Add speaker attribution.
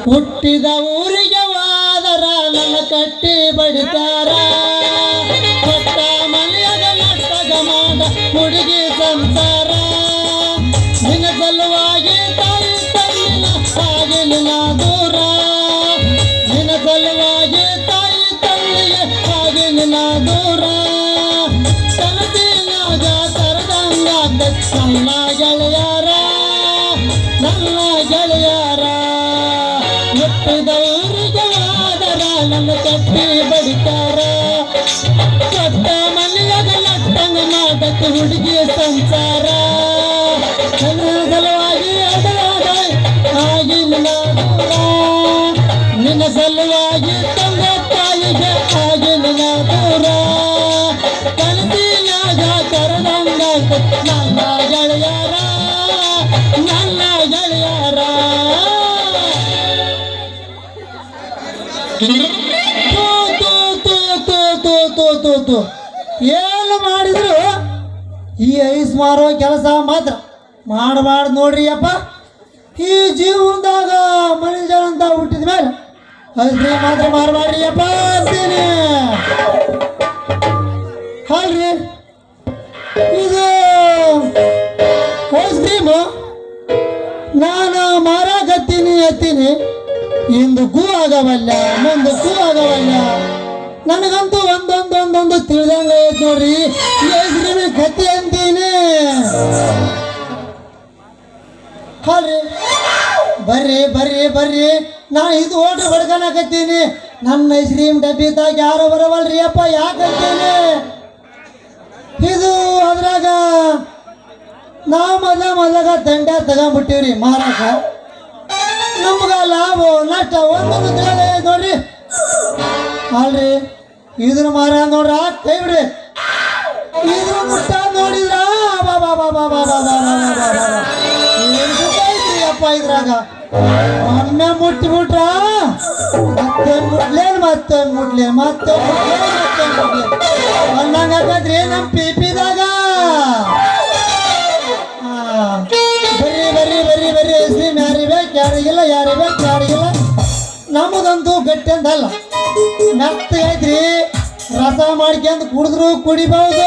Speaker 1: ಹುಟ್ಟಿದ ಊರಿಗೆ ವಾದರ ನನ್ನ ಕಟ್ಟಿ ಬಡಿತಾರ ಕೊಟ್ಟ ಮನೆಯಾಗ ನಟ್ಟಗ ಮಾಡ ಹುಡುಗಿ ಸಂಸಾರ ನಿನ್ನ ಸಲುವಾಗಿ ತಾಯಿ ತಂದಿನ ಹಾಗೆ ನಿನ್ನ ದೂರ ನಿನ್ನ ಸಲುವಾಗಿ ತಾಯಿ ತಂದಿಗೆ ಹಾಗೆ ನಿನ್ನ ದೂರ ಕನಸಿನಾಗ ಕರೆದಂಗ ನನ್ನ ಗೆಳೆಯರ ನನ್ನ ಗೆಳೆಯರ ಹುಟ್ಟಿದ ಊರಿಗೆ ವಾದರ ನನ್ನ ಕಟ್ಟಿ ಬಡಿತಾರ ಕೊಟ್ಟ ಮನೆಯಾಗ ನಟ್ಟಂಗ ಮಾಡಕ್ಕೆ ಹುಡುಗಿ ಸಂಸಾರ ನನ್ನ ಸಲುವಾಗಿ ಅಡಲಾದ ಆಗಿ ನಿನ್ನ ದೂರ ನಿನ್ನ ಸಲುವಾಗಿ ತಂದೆ ತಾಯಿಗೆ ಆಗಿ ನಿನ್ನ ದೂರ ಕನಸಿನಾಗ ಕರೆದಂಗ ನನ್ನ ಗೆಳೆಯರ ನನ್ನ ಗೆಳೆಯರ ಏನು ಮಾಡಿದ್ರು ಈ ಐಸ್ ಮಾರೋ ಕೆಲಸ ಮಾತ್ರ ಮಾಡಬಾರ್ದು ನೋಡ್ರಿ ಅಪ್ಪ. ಈ ಜೀವನದಾಗ ಮನುಷ್ಯ ಅಂತ ಹುಟ್ಟಿದ ಮೇಲೆ ಐಸ್ ಕ್ರೀಮ್ ಮಾತ್ರ ಮಾಡಬಾರ್ರಿ ಅಪ್ಪ ಅಂತೀನಿ. ಅಲ್ರಿ ಇದು ಐಸ್ ಕ್ರೀಮು ನಾನು ಮಾರಾಕತ್ತೀನಿ ಹತ್ತೀನಿ ಹಿಂದಕ್ಕೂ ಆಗವಲ್ಲ ಮುಂದಕ್ಕೂ ಆಗವಲ್ಲ. ನನಗಂತೂ ಒಂದೊಂದೊಂದೊಂದು ತಿಳಿದಂಗ ಐತ್ ನೋಡ್ರಿ ಈ ಐಸ್ ಕ್ರೀಮ್ ಕತ್ತಿ ಅಂತೀನಿ. ಅಲ್ರಿ ಬರ್ರಿ ಬರ್ರಿ ಬರ್ರಿ ನಾ ಇದು ಓಟ್ರಿ ಹೊಡ್ಕೊಳಕತ್ತೀನಿ. ನನ್ನ ಐಸ್ ಕ್ರೀಮ್ ಡಬ್ಬಿದಾಗ ಯಾರು ಬರವಲ್ರಿ ಅಪ್ಪ ಯಾಕಂತೀನಿ. ಇದು ಅದ್ರಾಗ ನಾವು ಮೊದಲಾಗ ದಂಡ್ಯ ತಗೊಂಡ್ಬಿಟ್ಟಿವ್ರಿ ಮಾರಾಕ. ನಮ್ಗ ಲಾಭ ನಷ್ಟ ಒಂದೊಂದು ತಿಳಿದ ನೋಡ್ರಿ. ಅಲ್ರಿ ಇದನ್ನ ಮಾರ ನೋಡ್ರ ಕೈ ಬಿಡ್ರಿ. ಇದ್ರ ಮುಟ್ಟ ನೋಡಿದ್ರ ಅಪ್ಪ ಇದ್ರಾಗ ಒಮ್ಮೆ ಮುಟ್ಟಿಬಿಟ್ರ ಮತ್ತೆ ಮುಟ್ಲೇನ್ ಮತ್ತೆ ಮುಟ್ಲಿ ಮತ್ತೆ ಅನ್ನಂಗಾಗದ್ರಿ ನಮ್ ಪಿಪಿದಾಗ. ಬರ್ರಿ ಬರ್ರಿ ಬರ್ರಿ ಬರ್ರಿ ಐಸ್ ಕ್ರೀಮ್ ಯಾರಿಗೆ ಬೇಕು ಯಾರಿಗಿಲ್ಲ ಯಾರಿಗೆ ಬೇಕು ಯಾರಿಗಿಲ್ಲ. ನಮ್ಮದಂತೂ ಗಟ್ಟಿ ಅಂತಲ್ಲ ಮೆತ್ತ ಐತ್ರಿ. ರಸ ಮಾಡ್ಕೊಂಡು ಕುಡಿದ್ರು ಕುಡಿಬಹುದು.